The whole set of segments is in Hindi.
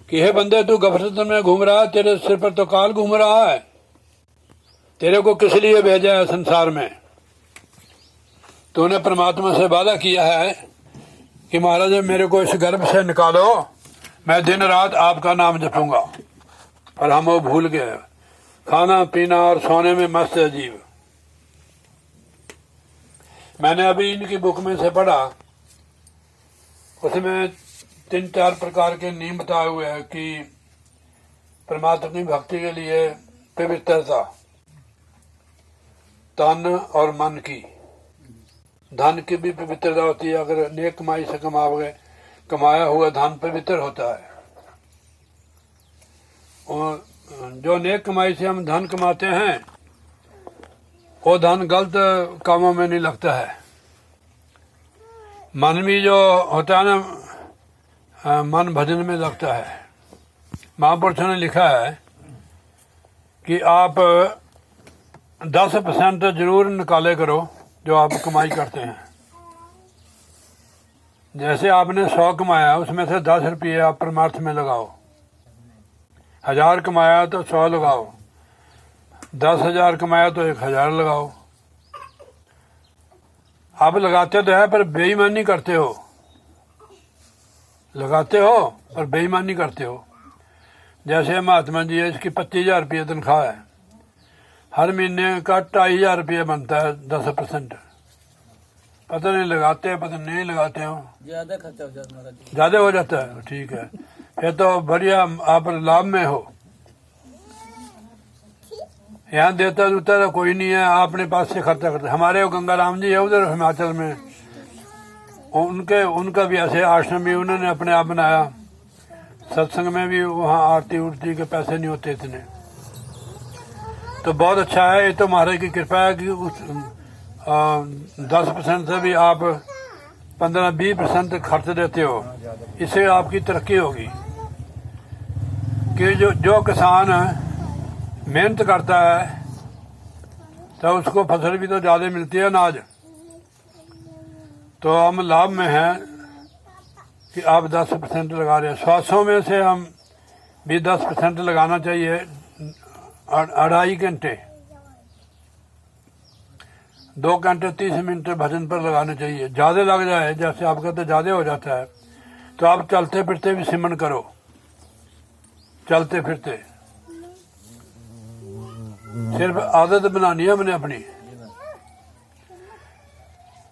कि हे बंदे तू गफलत में घूम रहा है, तेरे सिर पर तो काल घूम रहा है, तेरे को किस लिए भेजा है संसार में। तूने परमात्मा से वादा किया है कि महाराज मेरे को इस गर्भ से निकालो, मैं दिन रात आपका नाम जपूंगा, पर हम वो भूल गए, खाना पीना और सोने में मस्त अजीब। मैंने अभी इनकी बुक में से पढ़ा, उसमें 3-4 प्रकार के नियम बताए हुए हैं कि परमात्मा की भक्ति के लिए पवित्रता, तन और मन की, धन की भी पवित्रता होती है। अगर नेक कमाई से कमाओगे, कमाया हुआ धन पवित्र होता है। और जो नेक कमाई से हम धन कमाते हैं वो धन गलत कामों में नहीं लगता है। मन भी जो होता है ना, मन भजन में लगता है। महापुरुषों ने लिखा है कि आप 10% जरूर निकाले करो जो आप कमाई करते हैं। जैसे आपने 100 कमाया, उसमें से 10 रुपये आप परमार्थ में लगाओ। 1000 कमाया तो 100 लगाओ, 10,000 कमाया तो 1000 लगाओ। आप लगाते तो है पर बेईमानी करते हो, लगाते हो पर बेईमानी करते हो। जैसे महात्मा जी है, इसकी 25,000 रुपये तनख्वाह है, हर महीने का 2,500 रुपये बनता है, 10%। पता नहीं लगाते हैं, पता नहीं लगाते हो, ज्यादा खर्चा हो जाता है, ज्यादा हो जाता है। ठीक है, फिर तो बढ़िया, आप लाभ में हो। यहाँ देता दूता तो कोई नहीं है, अपने पास से खर्चा करते। हमारे वो गंगाराम जी है उधर हिमाचल में, उनका भी ऐसे आश्रम भी उन्होंने अपने आप बनाया। सत्संग में भी वहाँ आरती उरती के पैसे नहीं होते इतने, तो बहुत अच्छा है। ये तो महाराज की कृपा है कि उस 10% से भी आप 15-20% खर्च देते हो, इससे आपकी तरक्की होगी। कि जो किसान मेहनत करता है तो उसको फसल भी तो ज़्यादा मिलती है, अनाज। तो हम लाभ में हैं कि आप 10% लगा रहे हैं। 100 में से हम भी 10% लगाना चाहिए। 2.5 घंटे, 2 घंटे 30 मिनट भजन पर लगाने चाहिए। ज़्यादा लग जाए, जैसे आप कहते ज़्यादा हो जाता है, तो आप चलते फिरते भी सिमरन करो, चलते फिरते। सिर्फ आदत बनानी है हमने अपनी।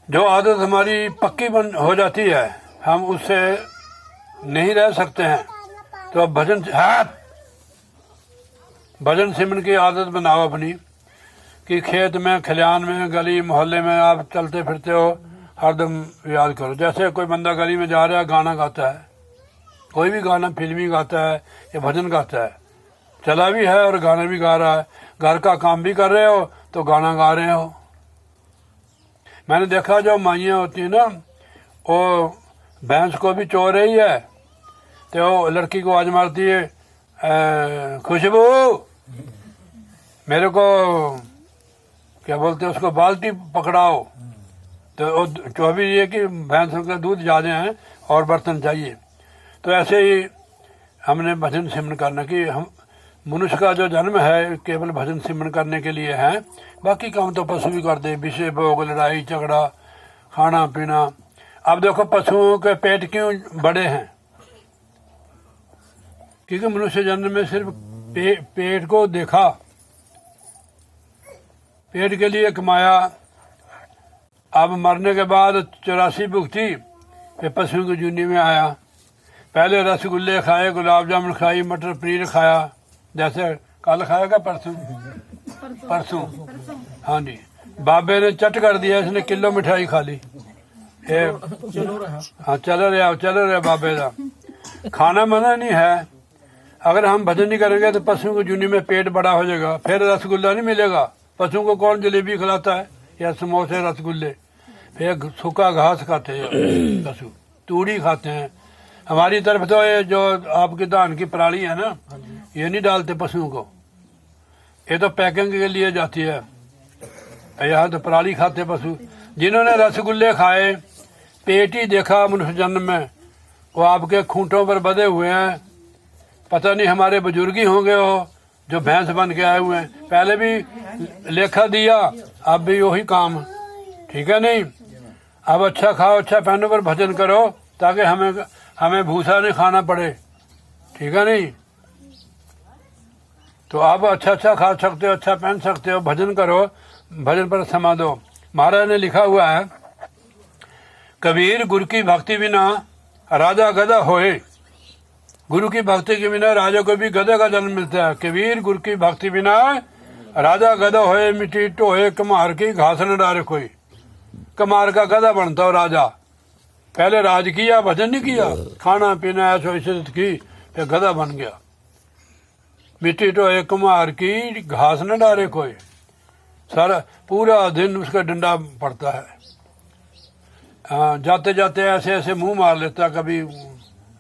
जो आदत हमारी पक्की हो जाती है, हम उससे नहीं रह सकते हैं। तो अब भजन सिमरन की आदत बनाओ अपनी, कि खेत में, खलियान में, गली मोहल्ले में आप चलते फिरते हो, हरदम याद करो। जैसे कोई बंदा गली में जा रहा है, गाना गाता है, कोई भी गाना फिल्मी गाता है या भजन गाता है, चला भी है और गाना भी गा रहा है, घर का काम भी कर रहे हो तो गाना गा रहे हो। मैंने देखा जो माइयाँ होती है ना, वो भैंस को भी चो रही है तो वो लड़की को आवाज मारती है, खुशबू मेरे को क्या बोलते हैं उसको, बाल्टी पकड़ाओ। तो चो भी ये कि भैंस का दूध ज़्यादा है और बर्तन चाहिए। तो ऐसे ही हमने भजन सिमरन करना कि हम मनुष्य का जो जन्म है केवल भजन सिमरन करने के लिए है। बाकी काम तो पशु भी करते हैं, विषय भोग, लड़ाई झगड़ा, खाना पीना। अब देखो पशुओं के पेट क्यों बड़े हैं, क्योंकि मनुष्य जन्म में सिर्फ पेट को देखा, पेट के लिए कमाया। अब मरने के बाद 84 भुगती, फिर पशुओं की जूनी में आया। पहले रसगुल्ले खाए, गुलाब जामुन खाई, मटर पनीर खाया, जैसे कल खाएगा परसों। हाँ जी, बाबे ने चट कर दिया, इसने किलो मिठाई खा ली। हाँ चल रहा बाबे का खाना मना नहीं है। अगर हम भजन नहीं करेंगे तो पशुओं की जूनी में पेट बड़ा हो जाएगा, फिर रसगुल्ला नहीं मिलेगा। पशुओं को कौन जलेबी खिलाता है या समोसे रसगुल्ले? फिर सूखा घास खाते हैं पशु, तूड़ी खाते हैं। हमारी तरफ तो ये जो आपकी धान की पराली है ना, ये नहीं डालते पशुओं को, ये तो पैकिंग के लिए जाती है। यहाँ तो पराली खाते पशु। जिन्होंने रसगुल्ले खाए, पेट ही देखा मनुष्य जन्म में, वो आपके खूंटों पर बधे हुए हैं, पता नहीं हमारे बुजुर्ग ही होंगे हो जो भैंस बन के आए हुए हैं। पहले भी लेखा दिया, अब भी वही काम, ठीक है नहीं। अब अच्छा खाओ, अच्छा पहनो, पर भजन करो ताकि हमें भूसा नहीं खाना पड़े, ठीक है नहीं। तो आप अच्छा अच्छा खा सकते हो, अच्छा पहन सकते हो, भजन करो, भजन पर समय दो। महाराज ने लिखा हुआ है, कबीर गुरु की भक्ति बिना राजा गधा होए। गुरु की भक्ति के बिना राजा को भी गधे का जन्म मिलता है। कबीर गुरु की भक्ति बिना राजा गधा होए, मिट्टी टोए कमार की घास न डारे कोई। कमार का गधा बनता हो राजा, पहले राज किया, भजन नहीं किया, खाना पीना ऐशो इज्जत की, फिर गधा बन गया। मिट्टी टोए कुम्हार की घास न डारे कोई, सारा पूरा दिन उसका डंडा पड़ता है। जाते जाते ऐसे ऐसे मुंह मार लेता, कभी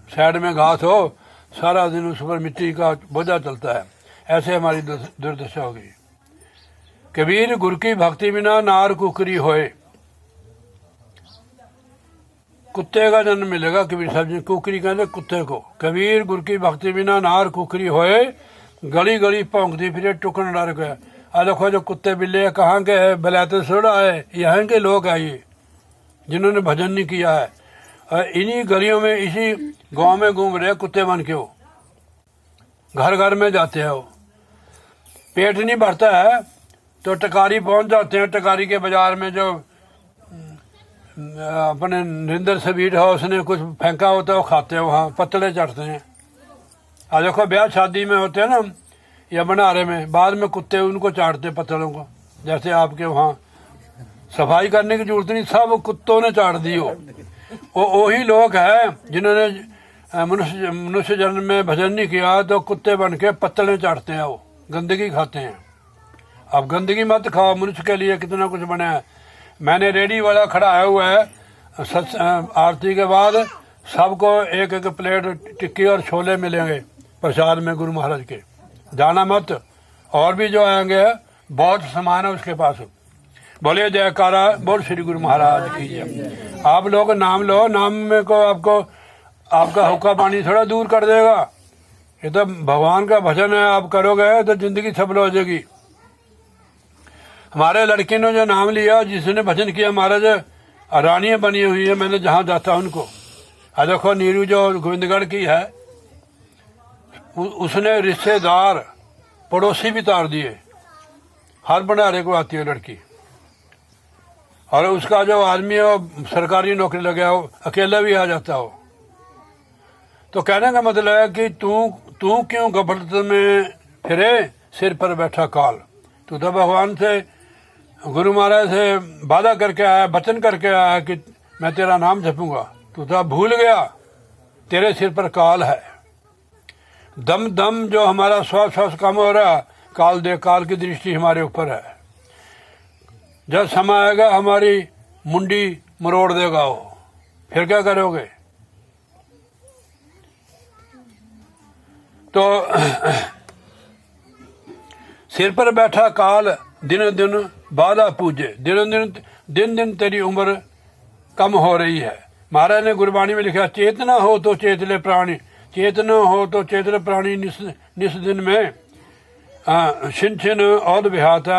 साइड में घास हो, सारा दिन उस पर मिट्टी का बोझा चलता है। ऐसे हमारी दुर्दशा हो गई। कबीर गुरु की भक्ति बिना नार कुकरी होए। कुत्ते का जन्म मिलेगा कबीर साहब जी, कुकरी कहते कुत्ते को। कबीर गुरु की भक्ति बिना नार कुकरी होए, गली गली भौंकती फिरे टुकन डर गया। आ देखो जो कुत्ते बिल्ले कहाँ के है, बलैते सोड़ा है, यहाँ के लोग हैं ये जिन्होंने भजन नहीं किया है। इन्हीं गलियों में, इसी गांव में घूम रहे कुत्ते बन के हो, घर घर में जाते हैं। वो पेट नहीं भरता है तो टकारी पहुंच जाते हैं। टकारी के बाजार में जो अपने नरेंद्र सबीट है उसने कुछ फेंका होता है वो खाते हैं, वहाँ पतले चढ़ते हैं। आज देखो ब्याह शादी में होते हैं ना या भंडारे में, बाद में कुत्ते उनको चाटते पतलों को। जैसे आपके वहाँ सफाई करने की जरूरत नहीं, सब कुत्तों ने चाट दी हो। वही लोग हैं जिन्होंने मनुष्य जन्म में भजन नहीं किया तो कुत्ते बन के पत्तलें चाटते हैं, वो गंदगी खाते हैं। अब गंदगी मत खाओ, मनुष्य के लिए कितना कुछ बना है। मैंने रेडी वाला खड़ा हुआ है, आरती के बाद सबको एक एक प्लेट टिक्की और छोले मिलेंगे प्रसाद में गुरु महाराज के, जाना मत। और भी जो आएंगे बहुत सामान है उसके पास। बोले जयकारा, बोल श्री गुरु महाराज की जय। आप लोग नाम लो, नाम में को आपका हुक्का पानी थोड़ा दूर कर देगा। ये तो भगवान का भजन है, आप करोगे तो जिंदगी सफल हो जाएगी। हमारे लड़के ने जो नाम लिया, जिसने भजन किया, महाराज रानियां बनी हुई है, मैंने जहाँ जाता उनको। आ देखो नीरू जो गोविंदगढ़ की है, उसने रिश्तेदार पड़ोसी भी तार दिए। हर भंडारे को आती है लड़की, और उसका जो आदमी है वो सरकारी नौकरी लगा हो, अकेला भी आ जाता हो। तो कहने का मतलब है कि तू क्यों गफलत में फिरे, सिर पर बैठा काल। तू तो भगवान से, गुरु महाराज से वादा करके आया, वचन करके आया कि मैं तेरा नाम जपूंगा। तू तो भूल गया, तेरे सिर पर काल है। दम दम जो हमारा श्वास श्वास कम हो रहा, काल दे, काल की दृष्टि हमारे ऊपर है। जब समय आएगा हमारी मुंडी मरोड़ देगा वो, फिर क्या करोगे। तो सिर पर बैठा काल दिन दिन बाधा पूजे। दिन दिन तेरी उम्र कम हो रही है। महाराज ने गुरबाणी में लिखा, चेतना हो तो चेतले प्राणी, चेतना हो तो चेतले प्राणी निस दिन में छिन छिन औद बिहाता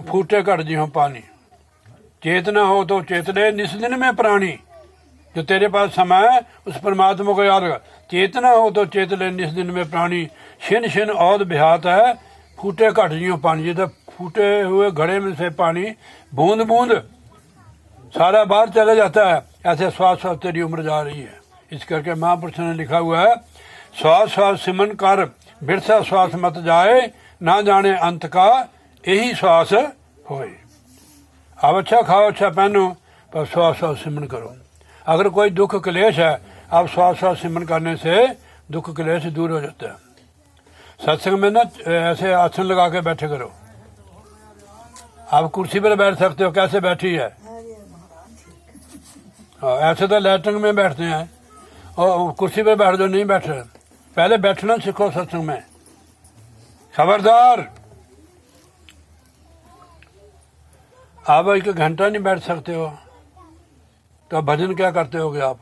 फूटे कट जी हो पानी। चेतना हो तो चेतले निस दिन में प्राणी, जो तेरे पास समय है उस परमात्मा को याद रखा। चेतना हो तो चेतले निस दिन में प्राणी, छिन छिन औद बिहाता है फूटे घट जी हो पानी। जैसे फूटे हुए घड़े में से पानी बूंद बूंद सारा बाहर चला जाता है, ऐसे श्वास श्वास तेरी उम्र जा रही है। इस करके महापुरुष ने लिखा हुआ है, श्वास श्वास सिमन कर बिरसा श्वास मत जाए, ना जाने अंत का यही श्वास होए। अब अच्छा खाओ, अच्छा पहनो, पर श्वास श्वास सिमन करो। अगर कोई दुख क्लेश है, आप श्वास श्वास सिमन करने से दुख क्लेश दूर हो जाता है। सत्संग में ना ऐसे आसन लगा के बैठे करो। आप कुर्सी पर बैठ सकते हो, कैसे बैठी है, ऐसे तो लैट्रिन में बैठते हैं, और कुर्सी पर बैठ दो, नहीं बैठ रहे। पहले बैठना सीखो सत्संग में, खबरदार। आप 1 घंटा नहीं बैठ सकते हो तो भजन क्या करते होगे आप।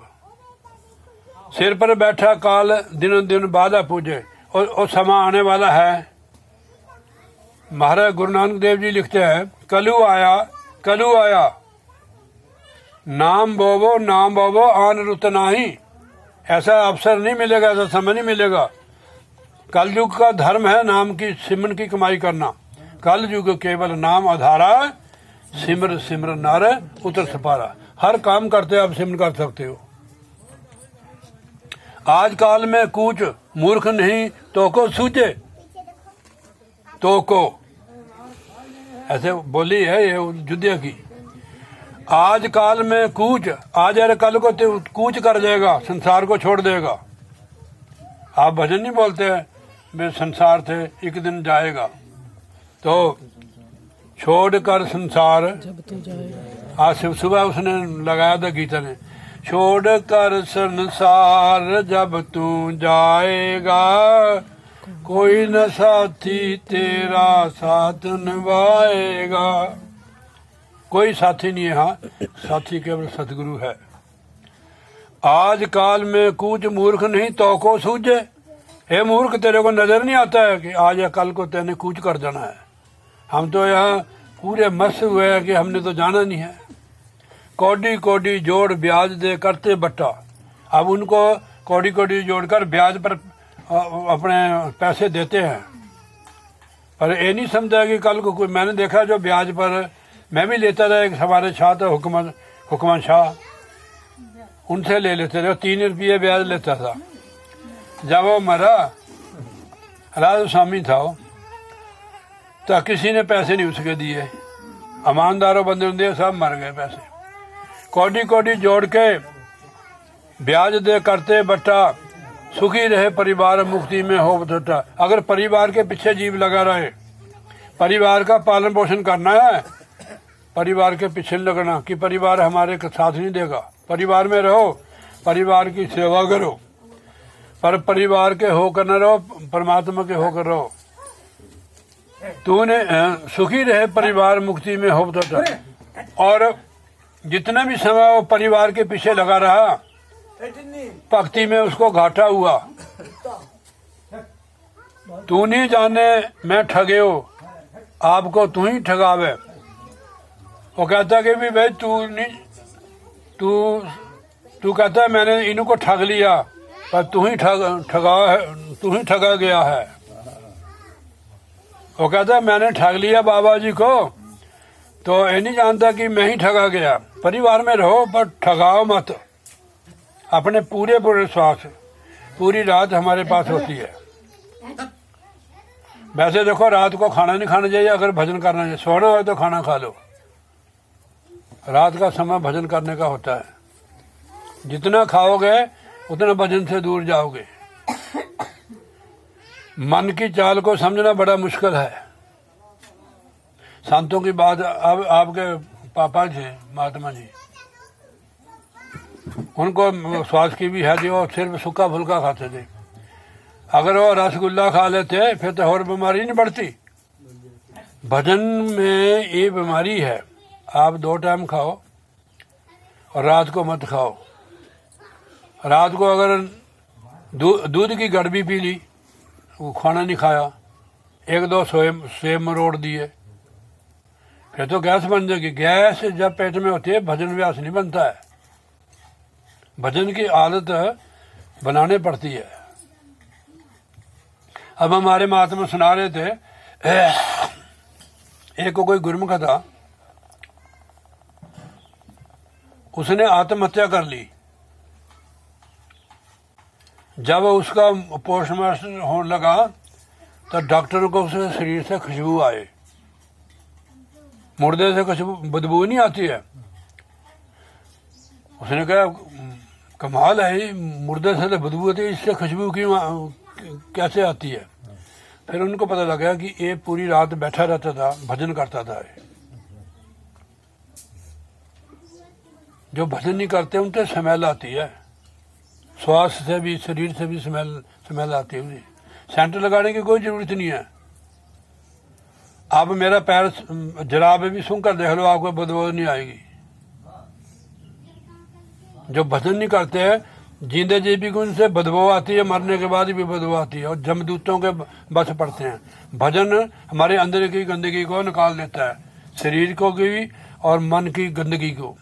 सिर पर बैठा काल दिनों दिन बाधा पूजे। और समा आने वाला है। महाराज गुरु नानक देव जी लिखते हैं, कलु आया नाम बोवो आन रुत नाही। ऐसा अवसर नहीं मिलेगा, ऐसा समय नहीं मिलेगा। कल युग का धर्म है नाम की सिमरन की कमाई करना। कल युग केवल नाम आधारा, सिमर सिमर नर उतर सपारा। हर काम करते आप सिमरन कर सकते हो। आज काल में कूच मूर्ख नहीं तो को सूझे, तो को ऐसे बोली है ये युद्ध की। आज काल में कूच, आज अरे कल को कूच कर जाएगा, संसार को छोड़ देगा। आप भजन नहीं बोलते हैं वे संसार से एक दिन जाएगा, तो छोड़ कर संसार जब तू जाएगा। आज सुबह उसने लगाया था गीता ने, छोड़ कर संसार जब तू जाएगा, कोई न साथी तेरा साथ निभाएगा। कोई साथी नहीं है, हाँ साथी केवल सतगुरु है। आज काल में कुछ मूर्ख नहीं तो को सूझे। हे मूर्ख, तेरे को नजर नहीं आता है कि आज या कल को तेने कूच कर जाना है। हम तो यहाँ पूरे मस्त हुए हैं कि हमने तो जाना नहीं है। कौड़ी कौड़ी जोड़ ब्याज दे करते बट्टा। अब उनको कौड़ी कौड़ी जोड़कर ब्याज पर अपने पैसे देते हैं, पर ये नहीं समझा कि कल को कोई। मैंने देखा जो ब्याज पर मैं भी लेता था, एक हमारे शाह था हुकमान शाह, उनसे ले लेते थे। 3 रुपये ब्याज लेता था। जब वो मरा, राज स्वामी था वो, तो किसी ने पैसे नहीं उसके दिए। ईमानदारों बंदे दिए, सब मर गए पैसे। कौड़ी कौड़ी जोड़ के ब्याज दे करते बट्टा, सुखी रहे परिवार मुक्ति में हो बट्टा। अगर परिवार के पीछे जीव लगा रहे, परिवार का पालन पोषण करना है, परिवार के पीछे लगना कि परिवार हमारे साथ नहीं देगा। परिवार में रहो, परिवार की सेवा करो, पर परिवार के होकर न रहो, परमात्मा के होकर रहो। तूने सुखी रहे परिवार मुक्ति में हो बट्टा। और जितना भी समय वो परिवार के पीछे लगा रहा, भक्ति में उसको घाटा हुआ। तू नहीं जाने मैं ठगे हो, आपको तू ही ठगावे। वो कहता कि भी भाई तू कहता है मैंने इनको ठग लिया, पर तू ही ठगा गया है। वो कहता है मैंने ठग लिया बाबा जी को, तो ये नहीं जानता कि मैं ही ठगा गया। परिवार में रहो पर ठगाओ मत। अपने पूरे विश्वास, पूरी रात हमारे पास होती है। वैसे देखो, रात को खाना नहीं खाना चाहिए, अगर भजन करना चाहिए। सोना हो तो खाना खा लो। रात का समय भजन करने का होता है। जितना खाओगे उतना भजन से दूर जाओगे। मन की चाल को समझना बड़ा मुश्किल है। संतों की बात, अब आपके पापा जी महात्मा जी, उनको स्वास्थ्य की भी है जी, वो सिर्फ सूखा फुल्का खाते थे। अगर वो रसगुल्ला खा लेते फिर तो और बीमारी नहीं बढ़ती। भजन में ये बीमारी है, आप 2 टाइम खाओ और रात को मत खाओ। रात को अगर दूध की गड़बी पी ली, वो खाना नहीं खाया, 1-2 सेब मरोड़ दिए, फिर तो गैस बन जाएगी। गैस जब पेट में होती है, भजन व्यास नहीं बनता है। भजन की आदत बनाने पड़ती है। अब हमारे महात्मा सुना रहे थे, एक को कोई गुरमुख था, उसने आत्महत्या कर ली। जब उसका पोस्टमार्टम होने लगा तो डॉक्टर को उसके शरीर से खुशबू आए। मुर्दे से खुशबू, बदबू नहीं आती है। उसने कहा कमाल है, मुर्दे से तो बदबू आती है, इससे खुशबू क्यों कैसे आती है? फिर उनको पता लगा कि ये पूरी रात बैठा रहता था, भजन करता था। जो भजन नहीं करते उनसे स्मेल आती है, स्वास्थ्य से भी, शरीर से भी स्मेल आती है। सेंटर लगाने की कोई जरूरत नहीं है। आप मेरा पैर जराब भी सूंघ कर देख लो, आपको बदबू नहीं आएगी। जो भजन नहीं करते हैं जींदे जी भी उनसे बदबू आती है, मरने के बाद भी बदबू आती है और जमदूतों के बस पड़ते हैं। भजन हमारे अंदर की गंदगी को निकाल देता है, शरीर को भी और मन की गंदगी को।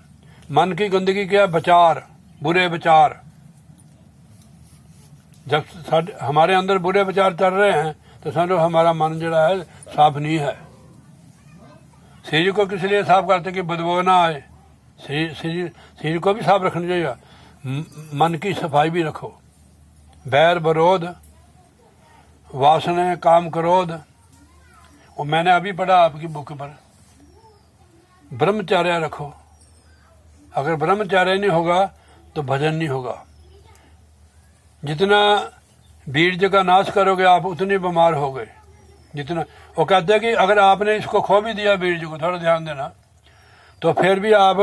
मन की गंदगी क्या? विचार, बुरे विचार। जब हमारे अंदर बुरे विचार चल रहे हैं तो समझो हमारा मन जरा है साफ नहीं है। शरीर को किस लिए साफ करते कि बदबू ना आए। शरीर को भी साफ रखना चाहिए। मन की सफाई भी रखो। बैर विरोध, वासना, काम, क्रोध। और मैंने अभी पढ़ा आपकी बुक पर, ब्रह्मचर्य रखो। अगर ब्रह्मचर्य नहीं होगा तो भजन नहीं होगा। जितना बीर्ज का नाश करोगे आप उतने बीमार हो गए। जितना वो कहते हैं कि अगर आपने इसको खो भी दिया बीर्ज को, थोड़ा ध्यान देना, तो फिर भी आप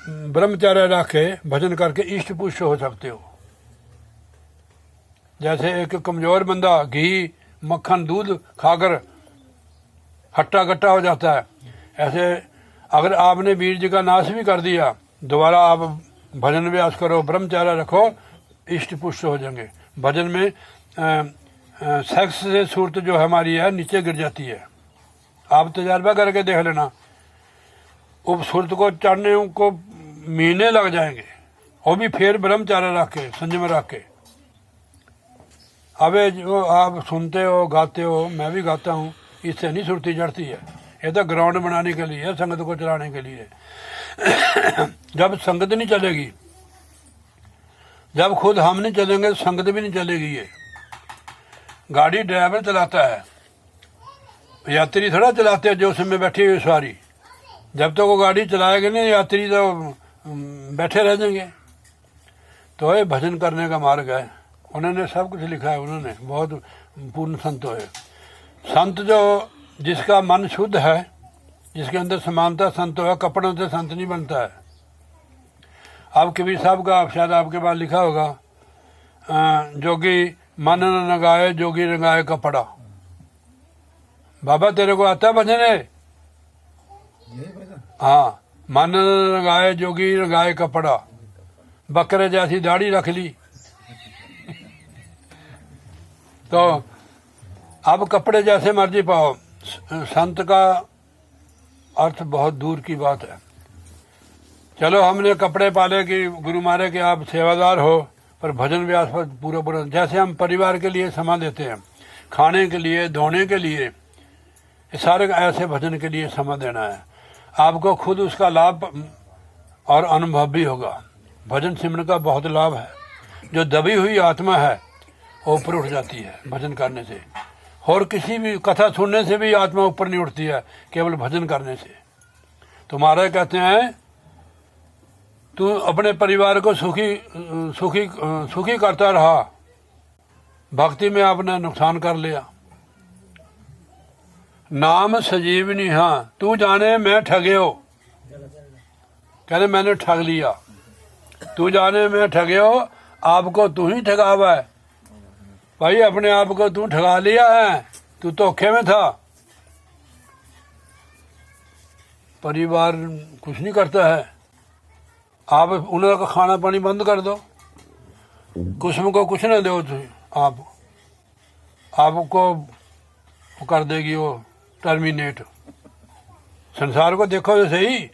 ब्रह्मचर्य रख के भजन करके इष्ट पुष्ट हो सकते हो। जैसे एक कमजोर बंदा घी, मक्खन, दूध खाकर हट्टा कट्टा हो जाता है, ऐसे अगर आपने बीर्ज का नाश भी कर दिया, दोबारा आप भजन अभ्यास करो, ब्रह्मचर्य रखो, इष्ट पुष्ट हो जाएंगे। भजन में सेक्स से सूरत जो हमारी है नीचे गिर जाती है। आप तजर्बा करके देख लेना, उप सूरत को चढ़ने को महीने लग जाएंगे, वो भी फिर ब्रह्मचर्य रख के, संयम रख के। अब जो आप सुनते हो, गाते हो, मैं भी गाता हूँ, इससे नहीं सुरती चढ़ती है। ये तो ग्राउंड बनाने के लिए, संगत को चलाने के लिए। जब संगत नहीं चलेगी, जब खुद हम नहीं चलेंगे तो संगत भी नहीं चलेगी। ये गाड़ी ड्राइवर चलाता है, यात्री थोड़ा चलाते हैं जो उसमें बैठी हुई सवारी। जब तक तो वो गाड़ी चलाएगा नहीं, यात्री तो बैठे रह जाएंगे। तो ये भजन करने का मार्ग है। उन्होंने सब कुछ लिखा है, उन्होंने बहुत पूर्ण संत है। संत जो जिसका मन शुद्ध है, जिसके अंदर समानता, संत है। कपड़ों से संत नहीं बनता है। अब कबीर साहब का शायद आपके पास लिखा होगा, जोगी मन न लगाए, जोगी रंगाए कपड़ा। बाबा तेरे को आता है भजन है? हाँ, मन न लगाए, जोगी रंगाए कपड़ा। बकरे जैसी दाढ़ी रख ली तो अब कपड़े जैसे मर्जी पाओ। संत का अर्थ बहुत दूर की बात है। चलो हमने कपड़े पाले कि गुरु मारे कि आप सेवादार हो, पर भजन व्यास पर पूरा पूरा, जैसे हम परिवार के लिए समय देते हैं, खाने के लिए, धोने के लिए, ये सारे ऐसे भजन के लिए समय देना है। आपको खुद उसका लाभ और अनुभव भी होगा। भजन सिमरन का बहुत लाभ है। जो दबी हुई आत्मा है वो ऊपर उठ जाती है भजन करने से। और किसी भी कथा सुनने से भी आत्मा ऊपर नहीं उठती है, केवल भजन करने से। तो महाराज कहते हैं, तू अपने परिवार को सुखी करता रहा, भक्ति में आपने नुकसान कर लिया। नाम सजीवनी, हाँ तू जाने मैं ठगियो। कहते मैंने ठग लिया। तू जाने मैं ठगियो, आपको तू ही ठगावा है। भाई अपने आप को तू ठगा लिया है, तू धोखे में था। परिवार कुछ नहीं करता है। आप उनका खाना पानी बंद कर दो, कुसुम को कुछ ना दो, आपको वो कर देगी वो टर्मिनेट। संसार को देखो तो सही।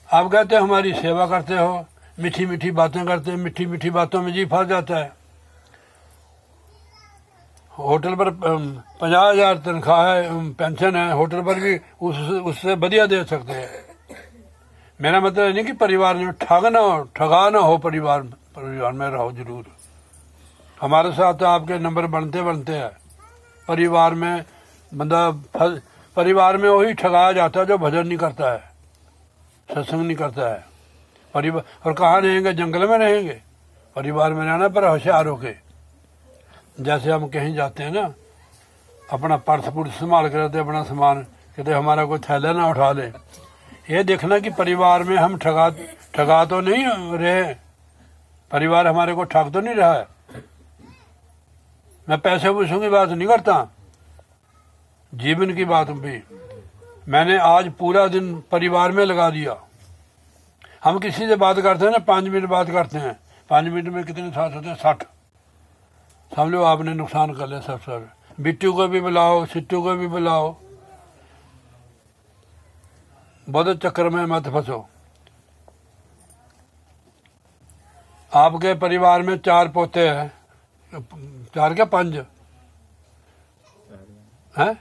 आप कहते हो हमारी सेवा करते हो, मीठी मीठी बातें करते हो, मीठी मीठी बातों में जी फंस जाता है। होटल पर 50,000 तनख्वाह है, पेंशन है, होटल पर भी उससे बढ़िया दे सकते हैं। मेरा मतलब नहीं कि परिवार में ठगा ना हो। परिवार में रहो जरूर। हमारे साथ तो आपके नंबर बनते हैं। परिवार में बंदा परिवार में वही ठगाया जाता है जो भजन नहीं करता है, सत्संग नहीं करता है। परिवार और कहाँ रहेंगे? जंगल में रहेंगे। परिवार में रहना पर होशियार होके। जैसे हम कहीं जाते हैं ना, अपना पर्स पुर्स संभाल कर रहते, अपना सामान, कहते हमारा कोई थैला ना उठा ले। ये देखना कि परिवार में हम ठगा तो नहीं रहे, परिवार हमारे को ठग तो नहीं रहा है। मैं पैसे पूछूं की बात नहीं करता, जीवन की बात भी। मैंने आज पूरा दिन परिवार में लगा दिया। हम किसी से बात करते हैं ना, 5 मिनट बात करते हैं, 5 मिनट में कितने सांस होते हैं? 60। समझ लो आपने नुकसान कर लिया सब। बिट्टू को भी बुलाओ, सिट्टू को भी बुलाओ, बहुत चक्कर में मत फंसो। आपके परिवार में 4 पोते हैं, 4 क्या 5 हैं?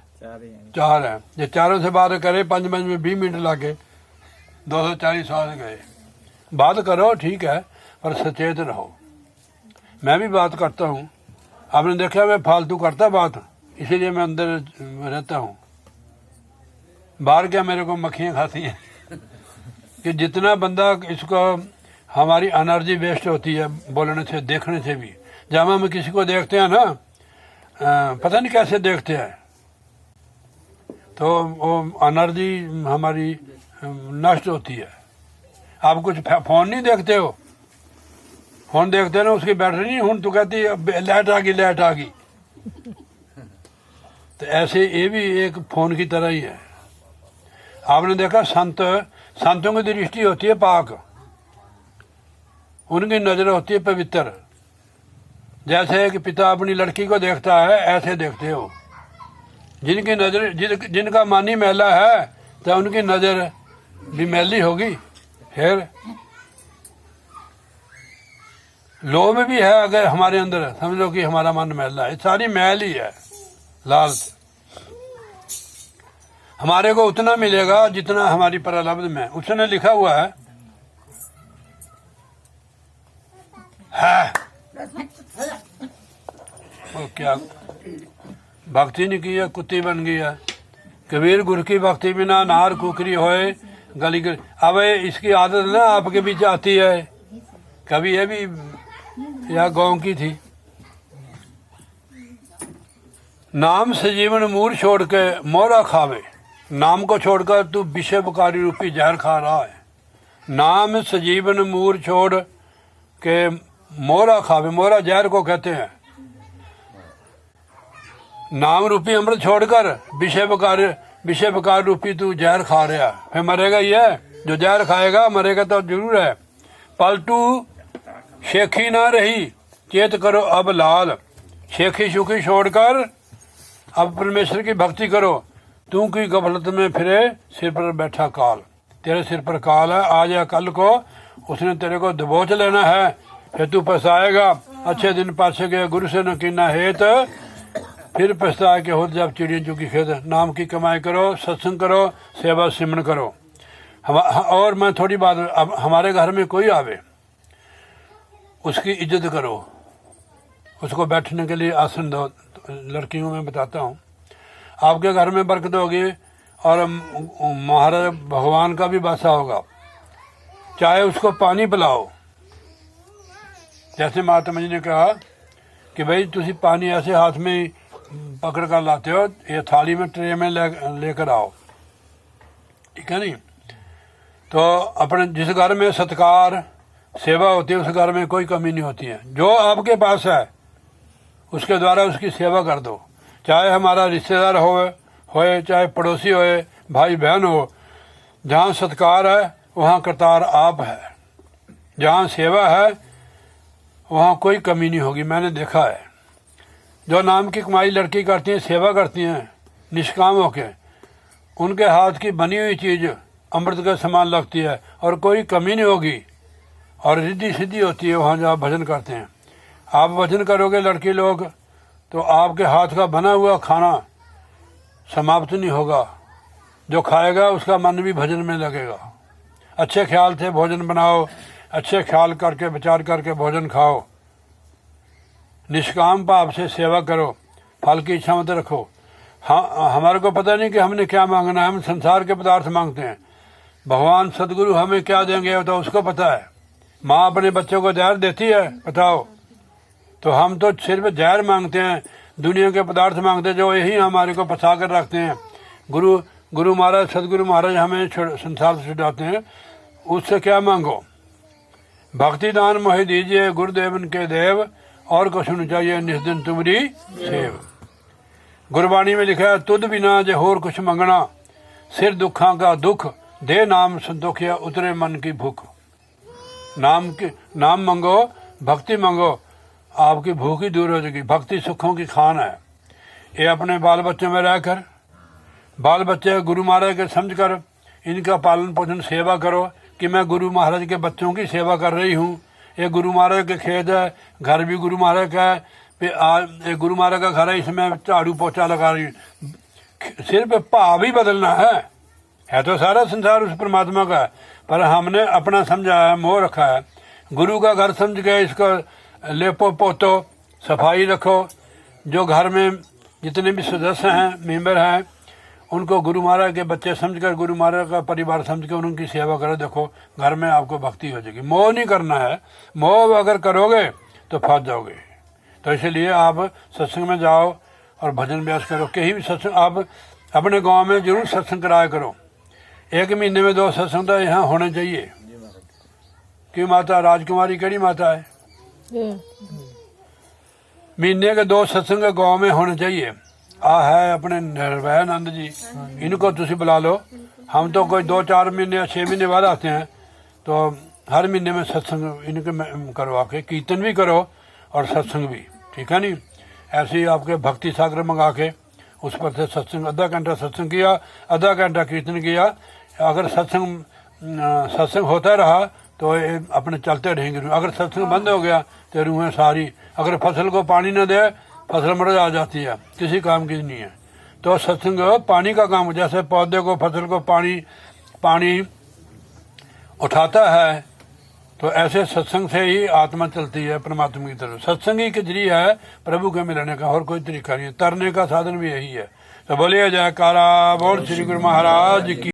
4 हैं। ये चारों से बात करे 5 मिनट में 20 मिनट लागे 240 साल गए। बात करो ठीक है, पर सचेत रहो। मैं भी बात करता हूँ, आपने देखा मैं फालतू करता बात, इसीलिए मैं अंदर रहता हूँ। बाहर क्या मेरे को मक्खियाँ खाती हैं कि जितना बंदा इसको हमारी एनर्जी वेस्ट होती है बोलने से, देखने से भी। जब हम किसी को देखते हैं ना, पता नहीं कैसे देखते हैं, तो वो एनर्जी हमारी नष्ट होती है। आप कुछ फोन नहीं देखते हो, फोन देखते हो ना, उसकी बैटरी नहीं हूँ तो कहती लाइट आ गई, लाइट आ गई। तो ऐसे ये भी एक फोन की तरह ही है। आपने देखा संतों की दृष्टि होती है पाक, उनकी नजर होती है पवित्र। जैसे कि पिता अपनी लड़की को देखता है, ऐसे देखते हो। जिनकी नजर जिनका मन ही मैला है तो उनकी नजर भी मैली होगी। फिर लोभ भी है अगर हमारे अंदर, समझ लो कि हमारा मन मैला है, सारी मैल ही है, लालच। हमारे को उतना मिलेगा जितना हमारी प्रारब्ध में। उसने लिखा हुआ है वो क्या भक्ति नहीं की है, कुत्ती बन गई है। कबीर गुरु की भक्ति बिना नार कुकरी होए गली गली। अब इसकी आदत ना आपके बीच आती है, कभी ये भी या गांव की थी। नाम सजीवन मूर छोड़ के मोरा खावे, नाम को छोड़कर तू विषय बकारी रूपी जहर खा रहा है। नाम सजीवन मूर छोड़ के मोरा खावे, मोरा जहर को कहते हैं। नाम रूपी अमृत छोड़कर विषय बकार रूपी तू जहर खा रहा है। फिर मरेगा ये, जो जहर खाएगा मरेगा तो जरूर है। पलटू शेखी ना रही, चेत करो अब लाल। शेखी शुखी छोड़कर अब परमेश्वर की भक्ति करो। तू की गफलत में फिरे, सिर पर बैठा काल। तेरे सिर पर काल है, आज या कल को उसने तेरे को दबोच लेना है। फिर तू पछताएगा, अच्छे दिन पाछे गए गुरु से न कीना हेत। फिर पछताए के हो जब चिड़िया चुकी खेत। नाम की कमाई करो, सत्संग करो, सेवा सिमरन करो। और मैं थोड़ी बात, अब हमारे घर में कोई आवे उसकी इज्जत करो, उसको बैठने के लिए आसन दो। लड़कियों में बताता हूँ, आपके घर में बरकत होगी और महाराज भगवान का भी वासा होगा। चाहे उसको पानी पिलाओ, जैसे महात्मा जी ने कहा कि भाई तुसी पानी ऐसे हाथ में पकड़ कर लाते हो, ये थाली में ट्रे में लेकर आओ, ठीक है नहीं। तो अपने जिस घर में सत्कार सेवा होती है उस घर में कोई कमी नहीं होती है। जो आपके पास है उसके द्वारा उसकी सेवा कर दो। चाहे हमारा रिश्तेदार होए चाहे पड़ोसी होए, भाई बहन हो। जहाँ सत्कार है वहाँ करतार आप है, जहाँ सेवा है वहाँ कोई कमी नहीं होगी। मैंने देखा है, जो नाम की कमाई लड़की करती हैं, सेवा करती हैं निष्काम होके, उनके हाथ की बनी हुई चीज़ अमृत के समान लगती है और कोई कमी नहीं होगी और रिद्धि सिद्धि होती है वहाँ जहाँ भजन करते हैं। आप भजन करोगे लड़की लोग तो आपके हाथ का बना हुआ खाना समाप्त नहीं होगा। जो खाएगा उसका मन भी भजन में लगेगा। अच्छे ख्याल से भोजन बनाओ, अच्छे ख्याल करके विचार करके भोजन खाओ, निष्काम भाव से सेवा करो, फल की इच्छा मत रखो। हाँ, हमारे को पता नहीं कि हमने क्या मांगना है, हम संसार के पदार्थ मांगते हैं। भगवान सदगुरु हमें क्या देंगे तो उसको पता है। माँ अपने बच्चों को जहर देती है, बताओ, तो हम तो सिर्फ जहर मांगते हैं, दुनिया के पदार्थ मांगते हैं जो यही हमारे को फंसा कर रखते हैं। गुरु महाराज सदगुरु महाराज हमें संसार से छुड़ाते हैं, उससे क्या मांगो। भक्ति दान मोहि दीजिए गुरुदेवन के देव, और कुछ नहीं चाहिए निस दिन तुम्हारी सेव। गुरबाणी में लिखा है, तुद बिना जे होर कुछ मंगना, सिर दुखा का दुख, दे नाम संतोखिया उतरे मन की भूख। नाम मंगो भक्ति मांगो, आपकी भूख ही दूर हो जाएगी। भक्ति सुखों की खान है। ये अपने बाल बच्चों में रहकर, बाल बच्चे गुरु महाराज के समझ कर इनका पालन पोषण सेवा करो कि मैं गुरु महाराज के बच्चों की सेवा कर रही हूँ। ये गुरु महाराज के खेत है, घर भी गुरु महाराज का है, फिर आज ये गुरु महाराज का घर है, इसमें झाड़ू पोछा लगा रही। सिर्फ भाव ही बदलना है तो सारा संसार उस परमात्मा का है, पर हमने अपना समझा है, मोह रखा है। गुरु का घर समझ के इसको लेपो पोतो, सफाई रखो। जो घर में जितने भी सदस्य हैं, मेंबर हैं, उनको गुरु महाराज के बच्चे समझकर, गुरु महाराज का परिवार समझ कर उनकी सेवा करो। देखो घर में आपको भक्ति हो जाएगी। मोह नहीं करना है, मोह अगर करोगे तो फंस जाओगे। तो इसलिए आप सत्संग में जाओ और भजन अभ्यास करो। कहीं भी सत्संग, आप अपने गांव में जरूर सत्संग कराया करो। 1 महीने में 2 सत्संग तो यहाँ होने चाहिए। कि माता राजकुमारी कड़ी माता है, महीने के 2 सत्संग गांव में होने चाहिए। है अपने निर्भयानंद जी, इनको तुसी बुला लो। हम तो कोई 2-4 महीने या 6 महीने बाद आते हैं, तो हर महीने में सत्संग इनके करवा के, कीर्तन भी करो और सत्संग भी, ठीक है नहीं। ऐसे ही आपके भक्ति सागर मंगा के उस पर से सत्संग, आधा घंटा सत्संग किया, आधा घंटा कीर्तन किया। अगर सत्संग होता रहा तो ये अपने चलते रहेंगे। अगर सत्संग बंद हो गया तो रूहें सारी, अगर फसल को पानी न दे, फसल मुरझा जाती है, किसी काम की नहीं है। तो सत्संग पानी का काम, जैसे पौधे को, फसल को पानी उठाता है, तो ऐसे सत्संग से ही आत्मा चलती है परमात्मा की तरफ। सत्संग ही के जरिए है प्रभु के मिलने का, और कोई तरीका नहीं है। तरने का साधन भी यही है। तो बोलिए जयकारा, बोल श्री गुरु महाराज की।